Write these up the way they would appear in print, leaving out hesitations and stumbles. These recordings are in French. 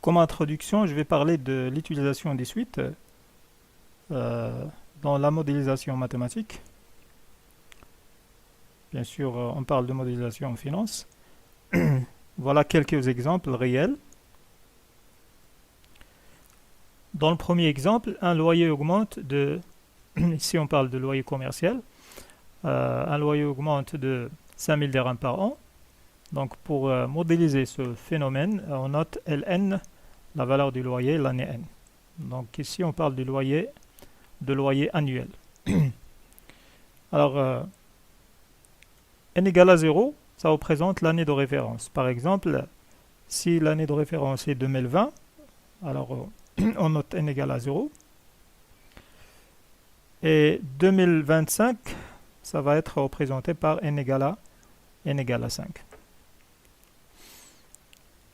Comme introduction, je vais parler de l'utilisation des suites dans la modélisation mathématique. Bien sûr, on parle de modélisation en finance. Voilà quelques exemples réels. Dans le premier exemple, un loyer augmente de, ici on parle de loyer commercial, un loyer augmente de 5000 dirhams par an. Donc pour modéliser ce phénomène, on note Ln, la valeur du loyer, l'année n. Donc ici on parle du loyer annuel. Alors n égale à 0, ça représente l'année de référence. Par exemple, si l'année de référence est 2020, alors on note n égale à 0. Et 2025, ça va être représenté par n égale à 5.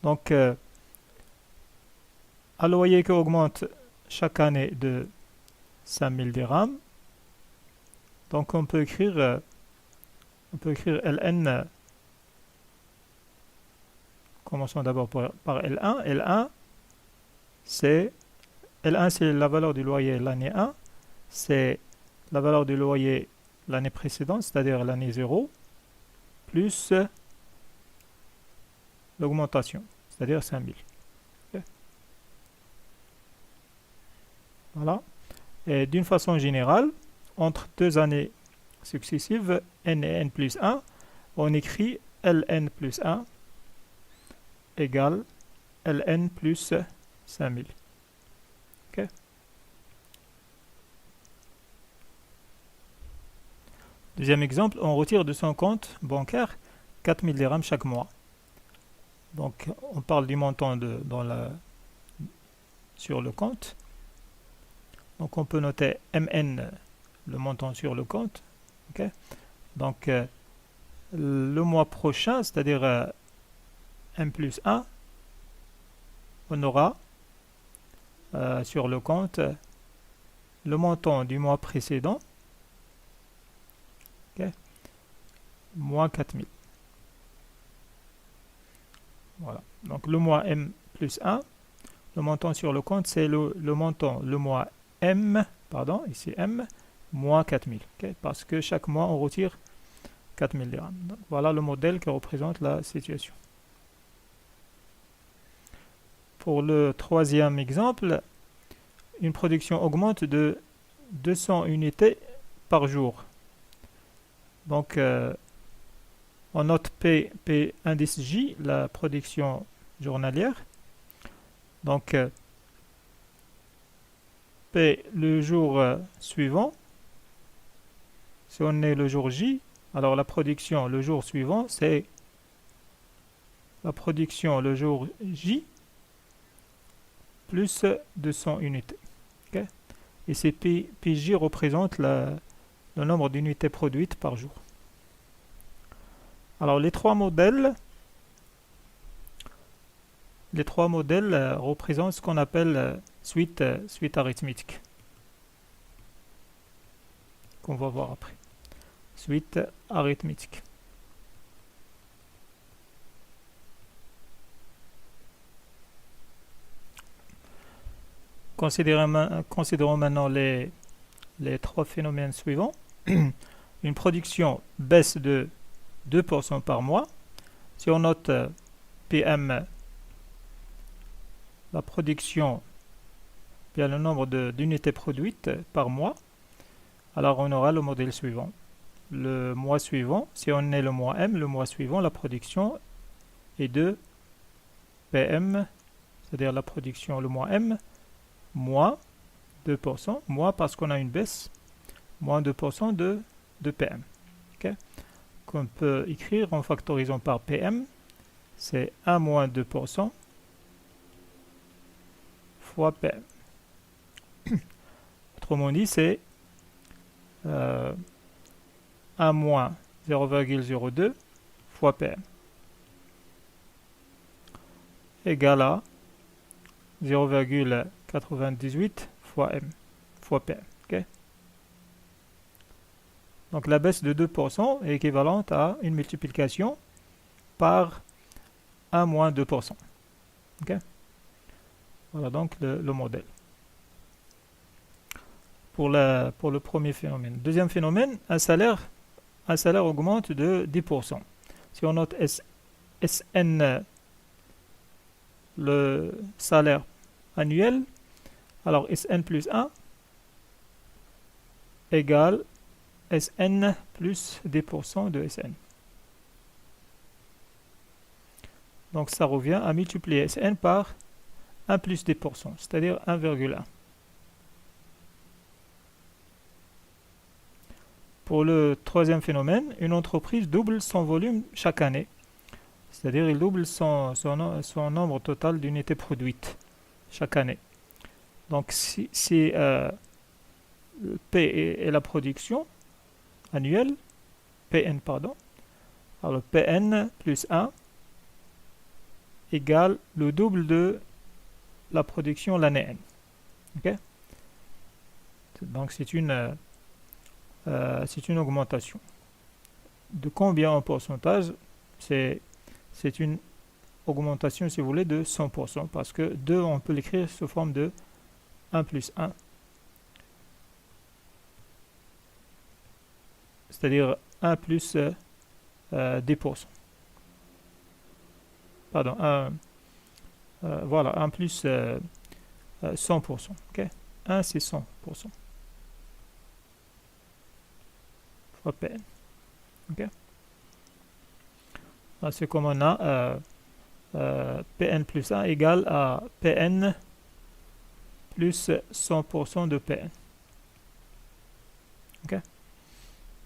Donc, un loyer qui augmente chaque année de 5000 dirhams. Donc, on peut écrire Ln. Commençons d'abord par L1. L1, c'est la valeur du loyer l'année 1. C'est la valeur du loyer l'année précédente, c'est-à-dire l'année 0, plus l'augmentation, c'est-à-dire 5000. Okay. Voilà. Et d'une façon générale, entre deux années successives, n et n plus 1, on écrit Ln plus 1 égale Ln plus 5000. Okay. Deuxième exemple, on retire de son compte bancaire 4000 dirhams chaque mois. Donc, on parle du montant sur le compte. Donc, on peut noter Mn, le montant sur le compte. Okay. Donc, le mois prochain, c'est-à-dire M plus 1, on aura sur le compte le montant du mois précédent, okay, moins 4000. Voilà. Donc le mois M plus 1, le montant sur le compte, c'est le montant, le mois M, pardon, ici M, moins 4000. Okay, parce que chaque mois, on retire 4000 dirhams. Donc, voilà le modèle qui représente la situation. Pour le troisième exemple, une production augmente de 200 unités par jour. Donc, on note P indice J, la production journalière. Donc, P le jour suivant. Si on est le jour J, alors la production le jour suivant, c'est la production le jour J plus 200 unités. Okay. Et ces PJ représentent le nombre d'unités produites par jour. Alors les trois modèles représentent ce qu'on appelle suite arithmétique, qu'on va voir après. Suite arithmétique. Considérons maintenant les trois phénomènes suivants. Une production baisse de 2% par mois. Si on note PM, la production, bien le nombre d'unités produites par mois, alors on aura le modèle suivant. Le mois suivant, si on est le mois M, le mois suivant, la production est de PM, c'est-à-dire la production le mois M, moins 2%, moins parce qu'on a une baisse, moins 2% de PM. Okay. Qu'on peut écrire en factorisant par PM, c'est 1 moins 2% fois PM. Autrement dit, c'est 1 moins 0,02 fois PM égale à 0,98 fois PM. Okay. Donc la baisse de 2% est équivalente à une multiplication par 1 moins 2%. Okay. Voilà donc le modèle. Pour le premier phénomène. Deuxième phénomène, un salaire augmente de 10%. Si on note SN, le salaire annuel, alors SN plus 1 égale SN plus 10% de SN. Donc ça revient à multiplier SN par 1 plus 10%, c'est-à-dire 1,1. Pour le troisième phénomène, une entreprise double son volume chaque année, c'est-à-dire il double son nombre total d'unités produites chaque année. Donc si P est la production annuelle, PN pardon, alors PN plus 1 égale le double de la production l'année N. Okay? Donc c'est une augmentation. De combien en pourcentage? C'est une augmentation, si vous voulez, de 100%, parce que 2, on peut l'écrire sous forme de 1 plus 1. C'est-à-dire 1 plus 10%. Pardon, voilà, 1 plus 100%. Okay? 1, c'est 100%. Fois PN. Okay? C'est comme on a PN plus 1 égale à PN plus 100% de PN. Okay?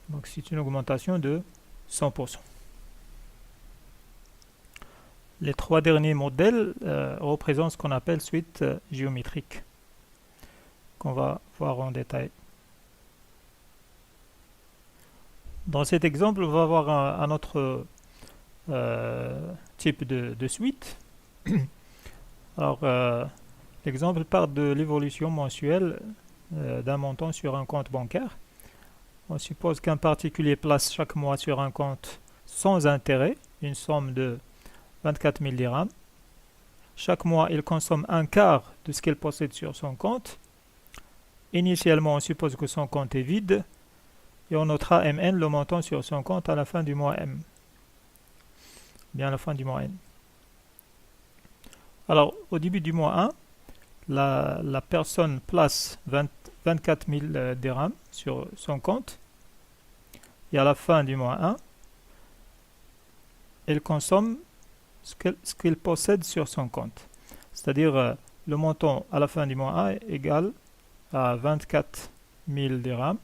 Donc c'est une augmentation de 100%. Les trois derniers modèles représentent ce qu'on appelle suite géométrique, qu'on va voir en détail. Dans cet exemple, on va avoir un autre type de suite. Alors, l'exemple part de l'évolution mensuelle d'un montant sur un compte bancaire. On suppose qu'un particulier place chaque mois sur un compte sans intérêt une somme de 24 000 dirhams. Chaque mois, il consomme un quart de ce qu'il possède sur son compte. Initialement, on suppose que son compte est vide et on notera MN, le montant sur son compte à la fin du mois M. Bien à la fin du mois N. Alors, au début du mois 1, la personne place 24 000 dirhams sur son compte et à la fin du mois 1, elle consomme ce qu'il possède sur son compte. C'est-à-dire le montant à la fin du mois 1 est égal à 24 000 dirhams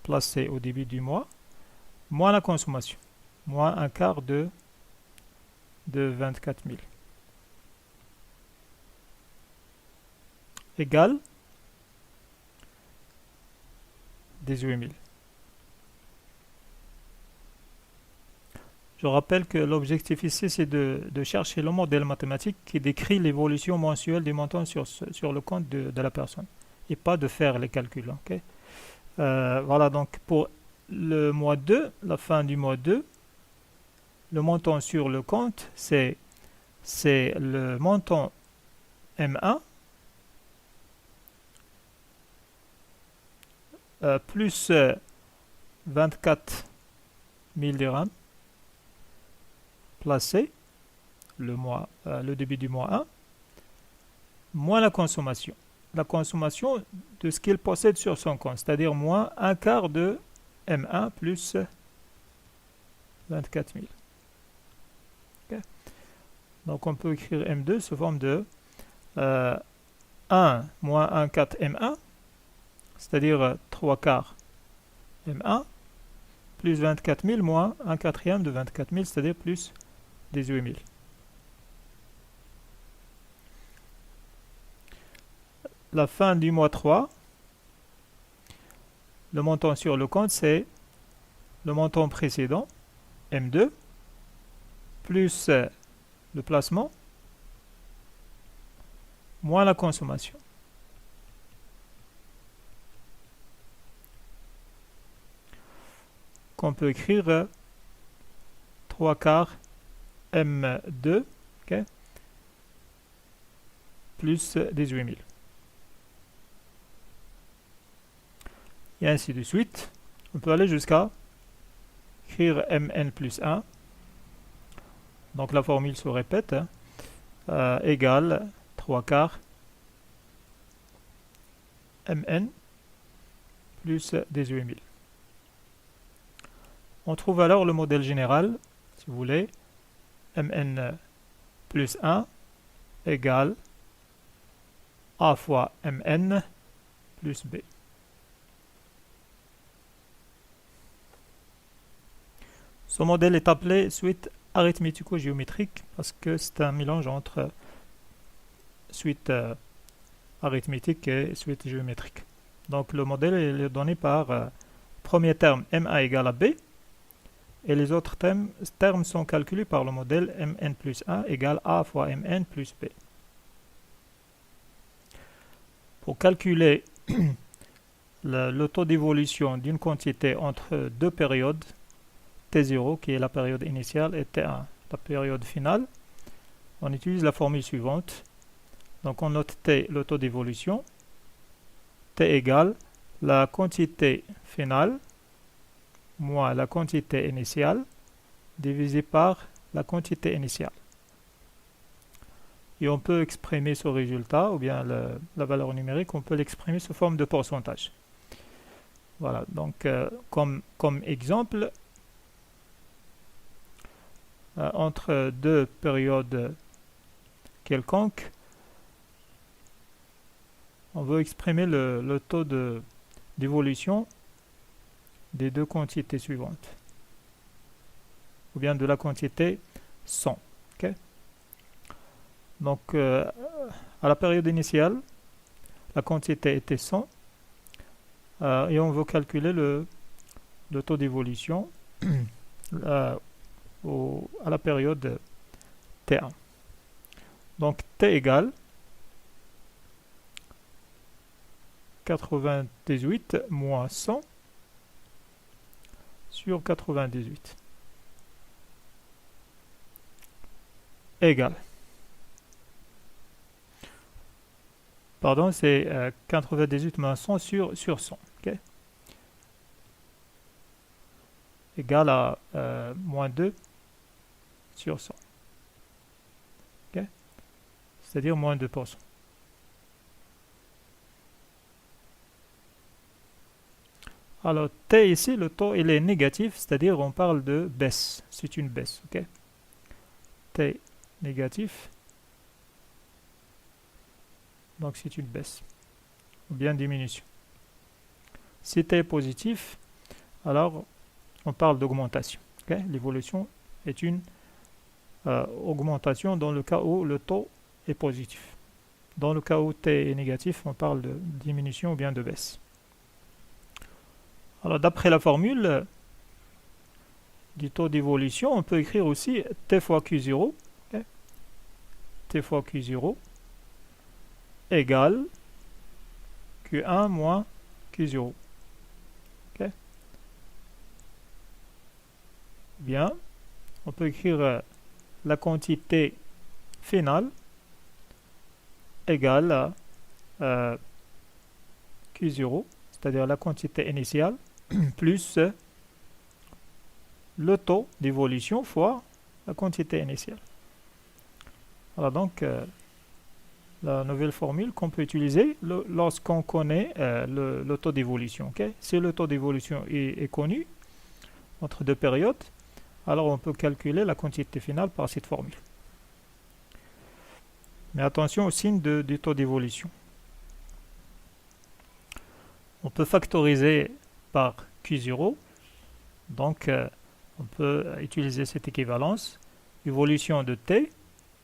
placés au début du mois, moins la consommation, moins un quart de 24 000. Égale 18 000. Je rappelle que l'objectif ici, c'est de chercher le modèle mathématique qui décrit l'évolution mensuelle du montant sur le compte de la personne, et pas de faire les calculs. Okay? Voilà, donc pour le mois 2, la fin du mois 2, le montant sur le compte, c'est le montant M1 plus 24 000 dirhams placé le début du mois 1, moins la consommation. La consommation de ce qu'il possède sur son compte, c'est-à-dire moins un quart de M1 plus 24 000. Okay. Donc on peut écrire M2 sous forme de 1 moins 1 quart M1, c'est-à-dire 3 quarts M1, plus 24 000 moins 1 quatrième de 24 000, c'est-à-dire plus 18 000. La fin du mois 3, le montant sur le compte, c'est le montant précédent, M2, plus le placement, moins la consommation. Qu'on peut écrire 3 quarts M2, okay, plus 18 000. Et ainsi de suite. On peut aller jusqu'à écrire mn plus 1. Donc la formule se répète, égale 3 quarts mn plus 18 000. On trouve alors le modèle général, si vous voulez, mn plus 1 égale a fois mn plus b. Ce modèle est appelé suite arithmético-géométrique parce que c'est un mélange entre suite arithmétique et suite géométrique. Donc le modèle est donné par premier terme ma égale à b et les autres termes sont calculés par le modèle mn plus 1 égale a fois mn plus b. Pour calculer le taux d'évolution d'une quantité entre deux périodes, T0 qui est la période initiale et T1 la période finale, on utilise la formule suivante. Donc on note T le taux d'évolution, T égale la quantité finale moins la quantité initiale divisé par la quantité initiale. Et on peut exprimer ce résultat, ou bien la valeur numérique, on peut l'exprimer sous forme de pourcentage. Voilà, donc comme exemple, entre deux périodes quelconques, on veut exprimer le taux d'évolution des deux quantités suivantes, ou bien de la quantité 100. Okay? Donc, à la période initiale, la quantité était 100, et on veut calculer le taux d'évolution à la période T1. Donc, T égale 98 moins 100 sur 98 égale. Pardon, c'est 98 moins 100 sur 100. Okay? Égale à moins 2 sur 100. Okay? C'est-à-dire moins 2%. Alors, T ici, le taux, il est négatif, c'est-à-dire on parle de baisse. C'est une baisse. Okay? T négatif. Donc, c'est une baisse. Ou bien diminution. Si T est positif, alors on parle d'augmentation. Okay? L'évolution est une augmentation dans le cas où le taux est positif. Dans le cas où T est négatif, on parle de diminution ou bien de baisse. Alors, d'après la formule du taux d'évolution, on peut écrire aussi T fois Q0, okay? T fois Q0 égale Q1 moins Q0. Okay? Bien, on peut écrire la quantité finale égale à Q0, c'est-à-dire la quantité initiale, plus le taux d'évolution fois la quantité initiale. Voilà donc la nouvelle formule qu'on peut utiliser lorsqu'on connaît le taux d'évolution. Okay? Si le taux d'évolution est connu entre deux périodes, alors on peut calculer la quantité finale par cette formule. Mais attention au signe du taux d'évolution. On peut factoriser par Q0, donc on peut utiliser cette équivalence. Évolution de T,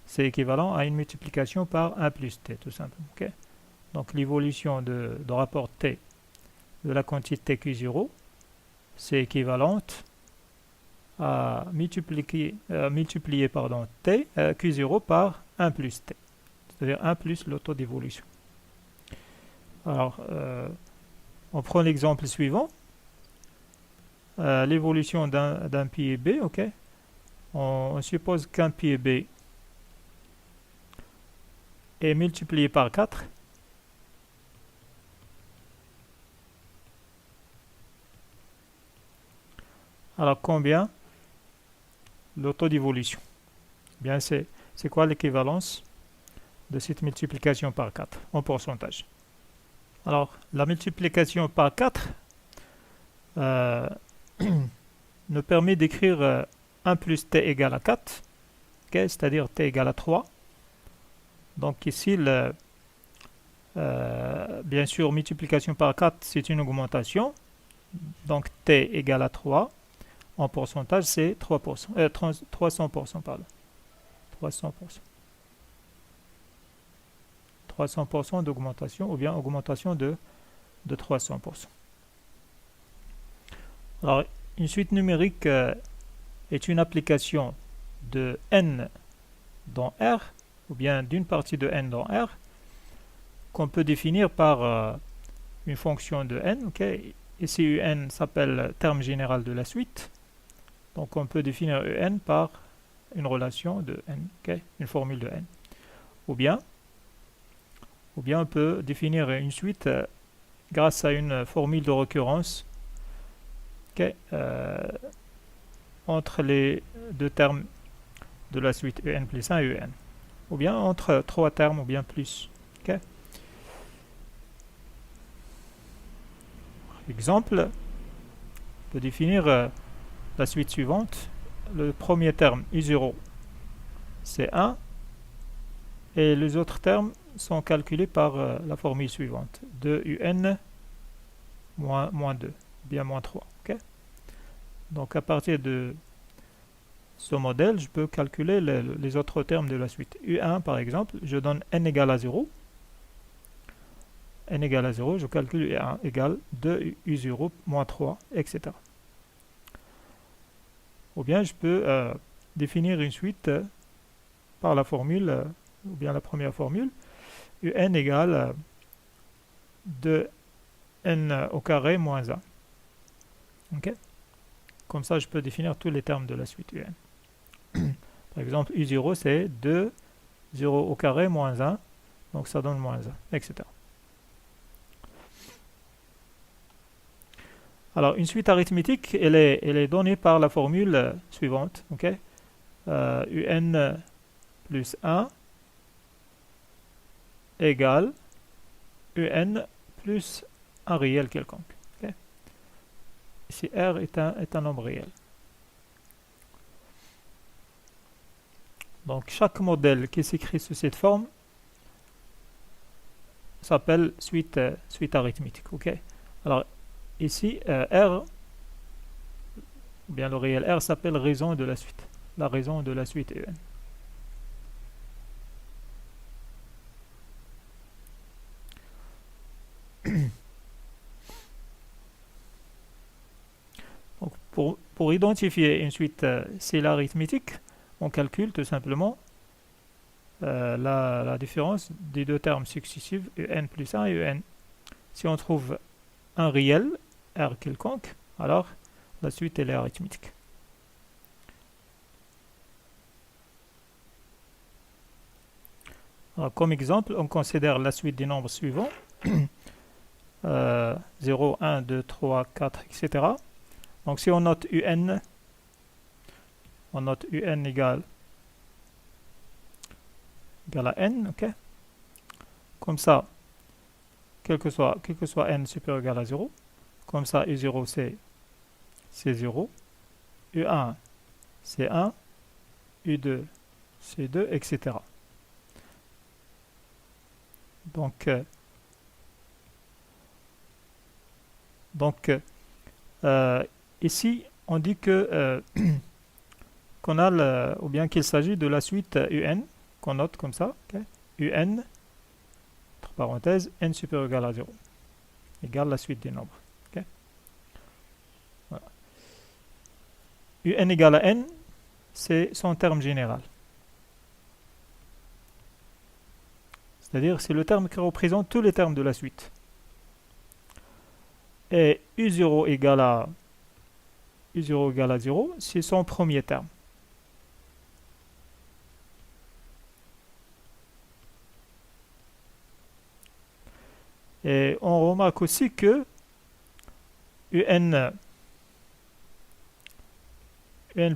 c'est équivalent à une multiplication par 1 plus T, tout simplement. Okay? Donc l'évolution de rapport T de la quantité Q0, c'est équivalente à multiplier T, Q0 par 1 plus T, c'est-à-dire 1 plus le taux d'évolution. Alors, on prend l'exemple suivant. L'évolution d'un pied B, ok. On suppose qu'un pied B est multiplié par 4, alors combien le taux d'évolution? Bien, c'est quoi l'équivalence de cette multiplication par 4 en pourcentage? Alors, la multiplication par 4 euh, nous permet d'écrire 1 plus t égale à 4, okay, c'est-à-dire t égale à 3. Donc ici, bien sûr, multiplication par 4, c'est une augmentation. Donc t égale à 3. En pourcentage, c'est 3%, 300%, pardon. 300%. 300% d'augmentation ou bien augmentation de 300%. Alors, une suite numérique est une application de n dans R ou bien d'une partie de n dans R qu'on peut définir par une fonction de n. Okay. Ici, un s'appelle terme général de la suite. Donc, on peut définir un par une relation de n, okay, une formule de n. Ou bien on peut définir une suite grâce à une formule de récurrence, okay, entre les deux termes de la suite en plus 1 et en. Ou bien entre trois termes ou bien plus. Okay. Exemple, on peut définir la suite suivante. Le premier terme U0 c'est 1 et les autres termes sont calculés par la formule suivante 2UN moins 2 bien moins 3. Okay. Donc à partir de ce modèle, je peux calculer les autres termes de la suite. U1 par exemple, je donne n égale à 0. N égale à 0, je calcule U1 égale 2U0 moins 3, etc. Ou bien je peux définir une suite par la formule, ou bien la première formule, Un égale 2n au carré moins 1. Okay. Comme ça, je peux définir tous les termes de la suite Un. Par exemple, U0, c'est 2, 0 au carré moins 1, donc ça donne moins 1, etc. Alors, une suite arithmétique, elle est donnée par la formule suivante. Okay. Un plus 1 égale un plus un réel quelconque. Okay. Ici, R est un nombre réel. Donc, chaque modèle qui s'écrit sous cette forme s'appelle suite arithmétique. Okay. Alors, ici, R, ou bien le réel R s'appelle raison de la suite. La raison de la suite UN. Donc, pour identifier une suite c'est arithmétique, on calcule tout simplement la différence des deux termes successifs UN plus 1 et UN. Si on trouve un réel, R quelconque, alors la suite elle est arithmétique. Alors, comme exemple, on considère la suite des nombres suivants 0, 1, 2, 3, 4, etc. Donc si on note UN égale à n, ok. Comme ça, quel que soit n supérieur ou égal à 0, comme ça U0 c'est 0, U1 c'est 1, U2 c'est 2, etc. Donc ici, on dit que qu'on a ou bien qu'il s'agit de la suite UN qu'on note comme ça, okay. UN entre parenthèses n supérieur ou égal à 0 égale la suite des nombres. Okay. Voilà. UN égale à n, c'est son terme général. C'est-à-dire c'est le terme qui représente tous les termes de la suite. Et U0 égale à 0, c'est son premier terme. Et on remarque aussi que un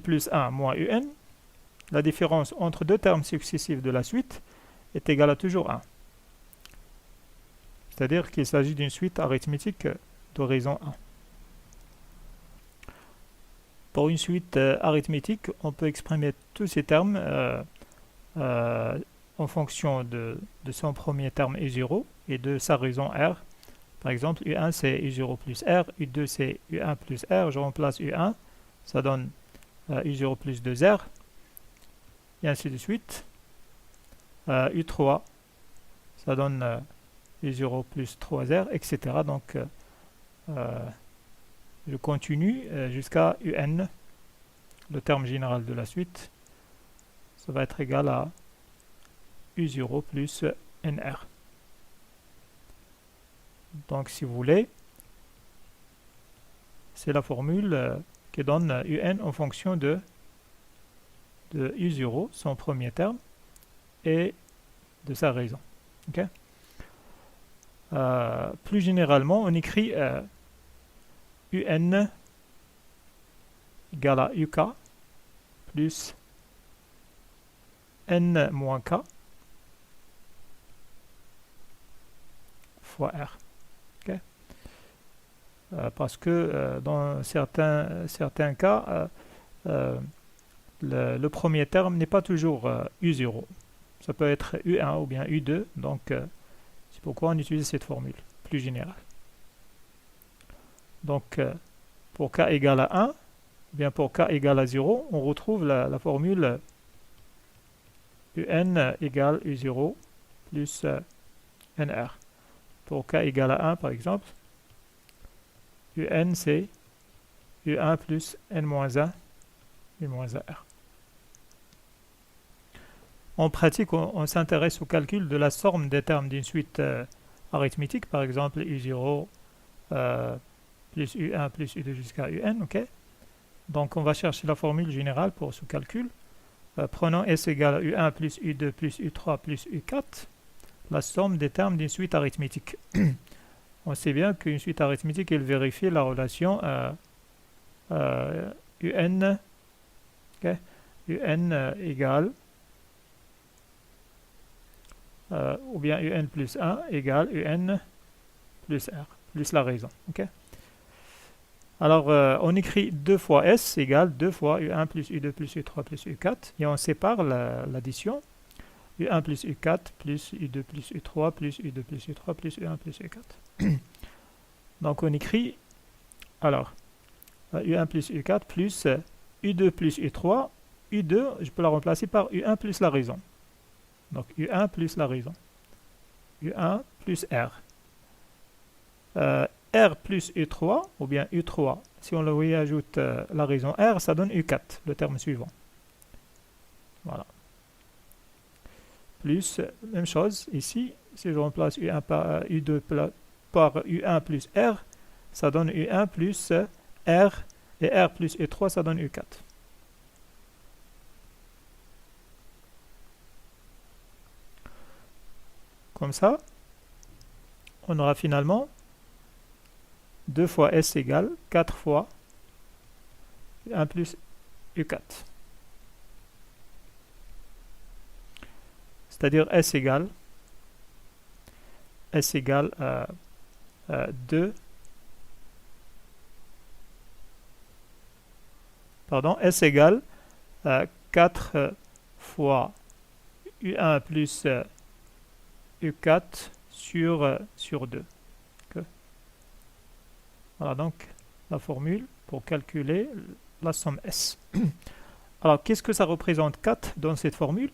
plus 1 moins un, la différence entre deux termes successifs de la suite est égale à toujours 1. C'est-à-dire qu'il s'agit d'une suite arithmétique de raison 1. Pour une suite arithmétique, on peut exprimer tous ces termes en fonction de son premier terme U0 et de sa raison R. Par exemple, U1 c'est U0 plus R, U2 c'est U1 plus R, je remplace U1, ça donne U0 plus 2R, et ainsi de suite. U3, ça donne U0 plus 3R, etc. Donc, je continue jusqu'à UN, le terme général de la suite, ça va être égal à U0 plus NR. Donc, si vous voulez, c'est la formule qui donne UN en fonction de U0, son premier terme, et de sa raison. Okay? Plus généralement, on écrit UN égale à UK plus N moins K fois R. Okay? Parce que dans certains cas, le premier terme n'est pas toujours U0. Ça peut être U1 ou bien U2, donc c'est pourquoi on utilise cette formule plus générale. Donc pour k égale à 1, bien pour k égale à 0, on retrouve la formule UN égale U0 plus NR. Pour k égale à 1, par exemple, UN c'est U1 plus N-1, U-1R. En pratique, on s'intéresse au calcul de la somme des termes d'une suite arithmétique, par exemple U0 plus U1 plus U2 jusqu'à UN. Okay? Donc on va chercher la formule générale pour ce calcul. Prenons S égale à U1 plus U2 plus U3 plus U4, la somme des termes d'une suite arithmétique. On sait bien qu'une suite arithmétique, elle vérifie la relation UN, okay? UN égale ou bien UN plus 1 égale UN plus R, plus la raison. Okay? Alors, on écrit 2 fois S égale 2 fois U1 plus U2 plus U3 plus U4, et on sépare l'addition. U1 plus U4 plus U2 plus U3 plus U2 plus U3 plus U1 plus U4. Donc, on écrit, alors, U1 plus U4 plus U2 plus U3, U2, je peux la remplacer par U1 plus la raison. Donc, U1 plus la raison. U1 plus R. R plus U3, ou bien U3, si on lui ajoute la raison R, ça donne U4, le terme suivant. Voilà. Plus, même chose, ici, si je remplace U1 par U2 par U1 plus R, ça donne U1 plus R, et R plus U3, ça donne U4. Comme ça, on aura finalement 2 fois S égale 4 fois U1 plus U4. C'est-à-dire S égale 2. Pardon, S égale 4 fois U1 plus U4 sur 2. Okay. Voilà donc la formule pour calculer la somme S. Alors, qu'est-ce que ça représente 4 dans cette formule?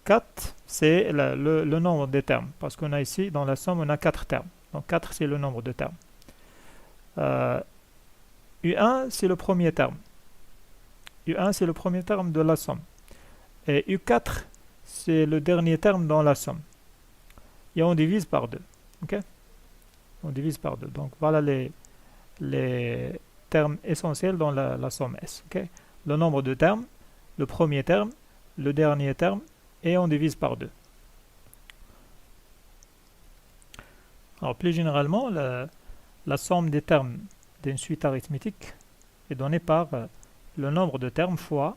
4, c'est le nombre des termes, parce qu'on a ici, dans la somme, on a 4 termes. Donc 4, c'est le nombre de termes. U1, c'est le premier terme. U1, c'est le premier terme de la somme. Et U4, c'est le dernier terme dans la somme. Et on divise par 2. Okay? On divise par 2. Donc voilà les termes essentiels dans la somme S. Okay? Le nombre de termes, le premier terme, le dernier terme, et on divise par 2. Alors plus généralement, la somme des termes d'une suite arithmétique est donnée par le nombre de termes fois,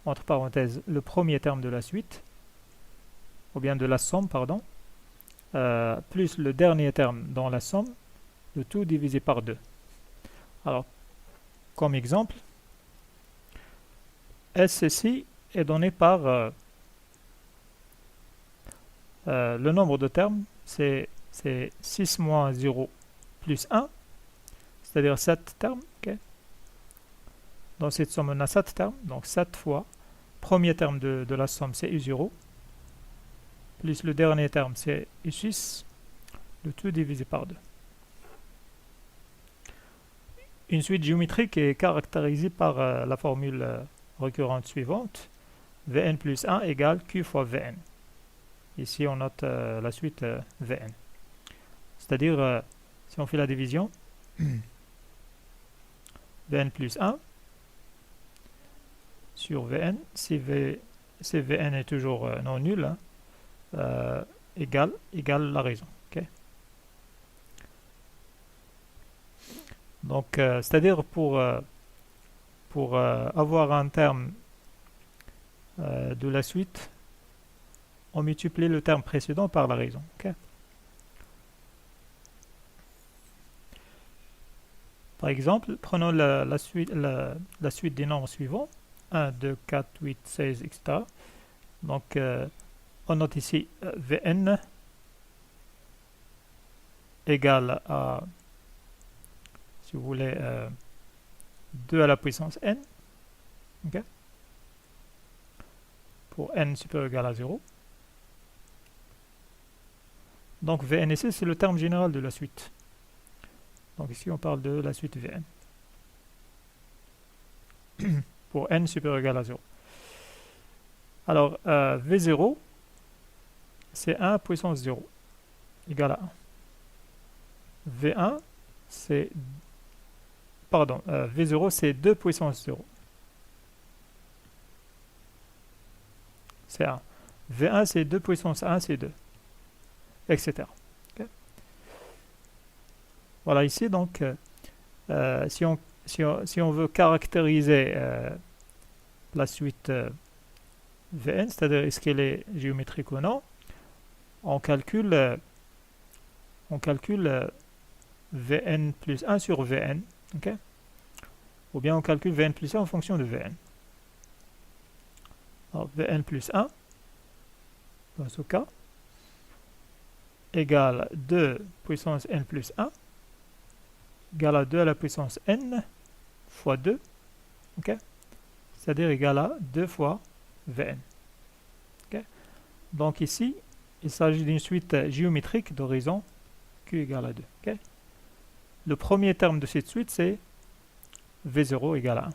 entre parenthèses, le premier terme de la suite, ou bien de la somme, pardon, plus le dernier terme dans la somme, le tout divisé par 2. Alors, comme exemple, SCI est donné par le nombre de termes, c'est 6 moins 0 plus 1, c'est-à-dire 7 termes. Okay. Dans cette somme, on a 7 termes, donc 7 fois. Premier terme de la somme, c'est U0, plus le dernier terme, c'est U6, le tout divisé par 2. Une suite géométrique est caractérisée par la formule récurrente suivante, Vn plus 1 égale Q fois Vn. Ici, on note la suite Vn. C'est-à-dire, si on fait la division, Vn plus 1 sur Vn, si Vn est toujours non nul, hein, égale la raison. Okay. Donc, c'est-à-dire pour avoir un terme de la suite, on multiplie le terme précédent par la raison. Okay. Par exemple, prenons la suite des nombres suivants. 1, 2, 4, 8, 16, etc. Donc, on note ici Vn égale à, si vous voulez, 2 à la puissance n. Okay. Pour n supérieur ou égal à 0. Donc, Vn ici, c'est le terme général de la suite. Donc ici, on parle de la suite Vn. Pour n supérieur ou égal à 0. Alors, V0, c'est 1 puissance 0, égal à 1. V1, c'est... Pardon, V0, c'est 2 puissance 0. C'est 1. V1, c'est 2 puissance 1, c'est 2. Etc. Okay. Voilà, ici, donc, si on veut caractériser la suite Vn, c'est-à-dire est-ce qu'elle est géométrique ou non, on calcule Vn plus 1 sur Vn, okay? Ou bien on calcule Vn plus 1 en fonction de Vn. Alors, Vn plus 1, dans ce cas, égale 2 puissance n plus 1, égale à 2 à la puissance n fois 2, okay? C'est-à-dire égal à 2 fois Vn. Okay? Donc ici, il s'agit d'une suite géométrique d'horizon Q égale à 2. Okay? Le premier terme de cette suite, c'est V0 égale à 1.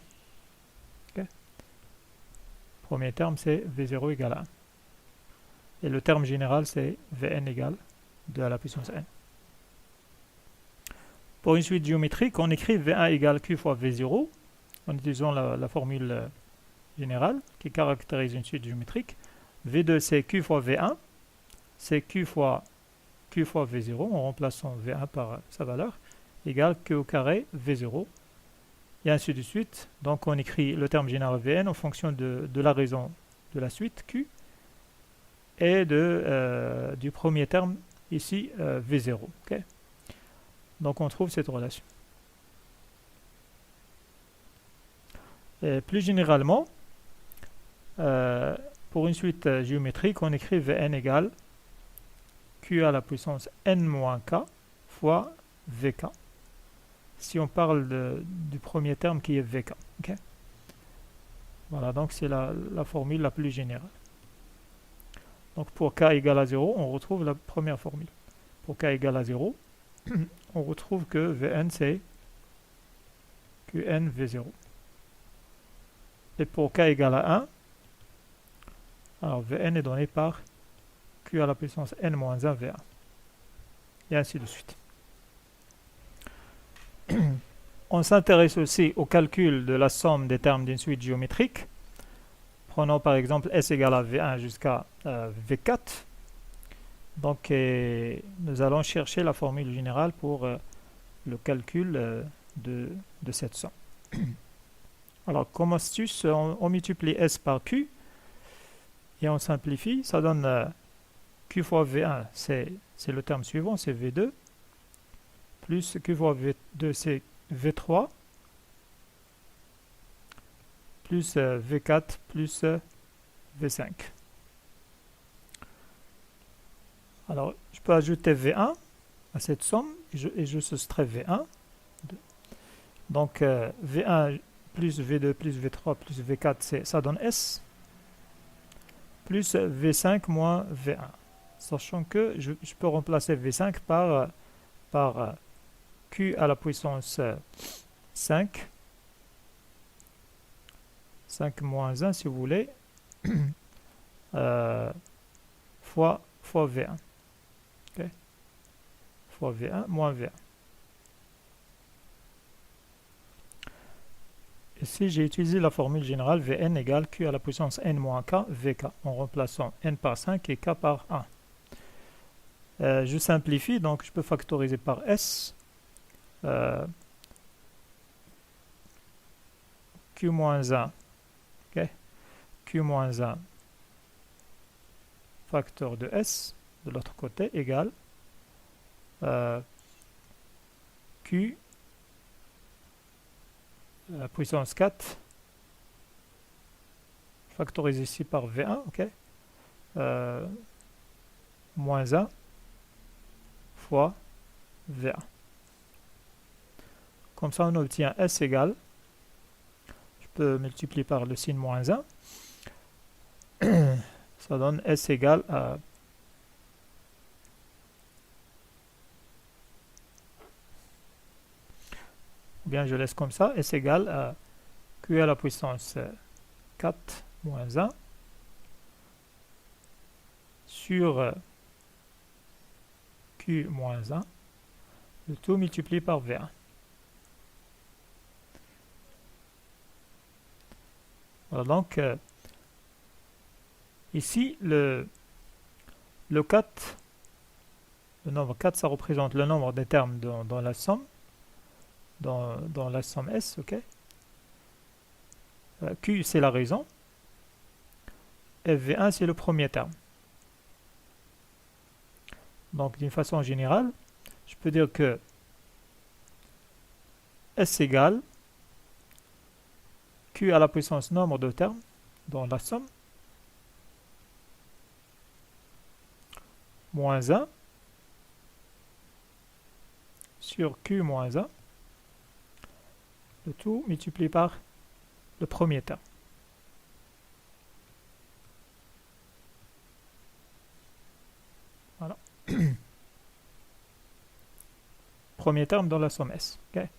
Okay? Premier terme, c'est V0 égale à 1. Et le terme général, c'est Vn égale 2 à la puissance n. Pour une suite géométrique, on écrit V1 égale Q fois V0 en utilisant la formule générale qui caractérise une suite géométrique. V2, c'est Q fois V1, c'est Q fois V0 en remplaçant V1 par sa valeur, égale Q au carré V0, et ainsi de suite. Donc on écrit le terme général Vn en fonction de la raison de la suite Q et du premier terme ici V0. Okay? Donc on trouve cette relation. Et plus généralement, pour une suite géométrique, on écrit Vn égale Q à la puissance n moins k fois Vk. Si on parle du premier terme qui est Vk. Okay? Voilà, donc c'est la formule la plus générale. Donc pour k égale à 0, on retrouve la première formule. Pour k égale à 0, on retrouve que Vn c'est Qn V0. Et pour k égale à 1, alors Vn est donné par Q à la puissance n moins 1 V1. Et ainsi de suite. On s'intéresse aussi au calcul de la somme des termes d'une suite géométrique. Prenons par exemple S égale à V1 jusqu'à V4. Donc, nous allons chercher la formule générale pour le calcul de cette somme. Alors, comme astuce, on multiplie S par Q et on simplifie. Ça donne Q fois V1, c'est le terme suivant, c'est V2, plus Q fois V2, c'est V3, plus V4, plus V5. Alors, je peux ajouter V1 à cette somme et je soustrais V1. Donc, V1 plus V2 plus V3 plus V4, ça donne S, plus V5 moins V1. Sachant que je peux remplacer V5 par Q à la puissance 5, 5 moins 1 si vous voulez, fois V1. Okay. Fois V1 moins V1. Ici, j'ai utilisé la formule générale Vn égale Q à la puissance n moins k, Vk, en remplaçant n par 5 et k par 1. Je simplifie, donc je peux factoriser par S. Q moins 1, okay. Q moins 1 facteur de S de l'autre côté égale Q puissance 4 factorisé ici par V1, ok, moins 1 fois V1. Comme ça, on obtient S égale, je peux multiplier par le signe moins 1, ça donne S égale à bien je laisse comme ça, S égale à Q à la puissance 4 moins 1 sur Q moins 1, le tout multiplié par V1. Voilà, donc ici le 4, le nombre 4, ça représente le nombre des termes dans la somme, dans la somme S, ok. Q, c'est la raison. FV1, c'est le premier terme. Donc, d'une façon générale, je peux dire que S égale Q à la puissance nombre de termes dans la somme, moins 1 sur Q moins 1, le tout multiplié par le premier terme. Voilà. Premier terme dans la somme S. Okay.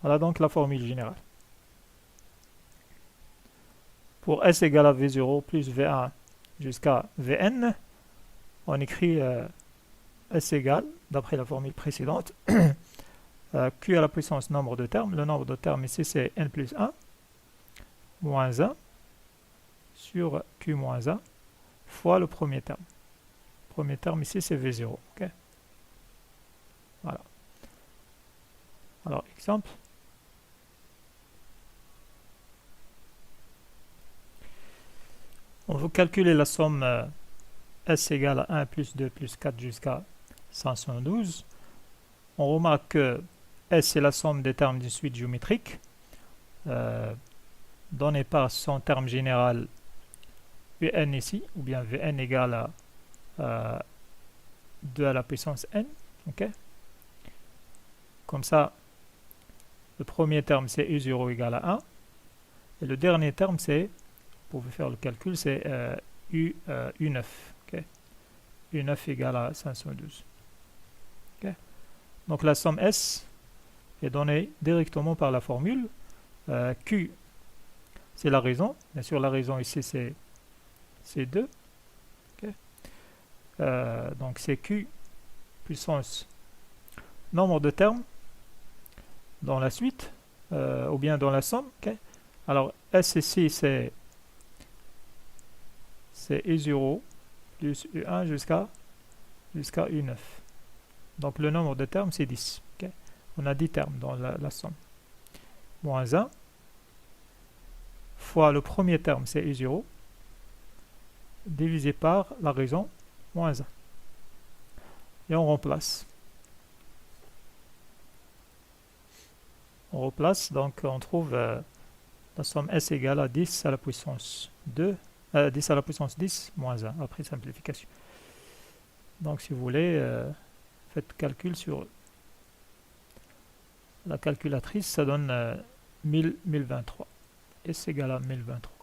Voilà donc la formule générale. Pour S égale à V0 plus V1 jusqu'à Vn, on écrit S égale, d'après la formule précédente, Q à la puissance nombre de termes. Le nombre de termes ici c'est n plus 1, moins 1 sur Q moins 1 fois le premier terme. Le premier terme ici c'est V0. Okay. Voilà. Alors, exemple. On veut calculer la somme S égale à 1 plus 2 plus 4 jusqu'à 512. On remarque que S est la somme des termes d'une suite géométrique donnée par son terme général Vn ici, ou bien Vn égale à 2 à la puissance n. Okay. Comme ça, le premier terme c'est U0 égale à 1. Et le dernier terme c'est, vous pouvez faire le calcul, c'est U9. Okay. U9 égale à 512. Okay. Donc la somme S est donnée directement par la formule. Q, c'est la raison. Bien sûr, la raison ici, c'est 2. Okay. Donc c'est Q puissance nombre de termes dans la suite, ou bien dans la somme. Okay. Alors S ici, c'est U0 plus U1 jusqu'à jusqu'à U9. Donc le nombre de termes, c'est 10. Okay? On a 10 termes dans la somme. Moins 1 fois le premier terme, c'est U0, divisé par la raison moins 1. Et on remplace. On replace, donc on trouve la somme S égale à 10 à la puissance 2, 10 à la puissance 10 moins 1, après simplification. Donc si vous voulez, faites calcul sur la calculatrice, ça donne 1023. S égale à 1023.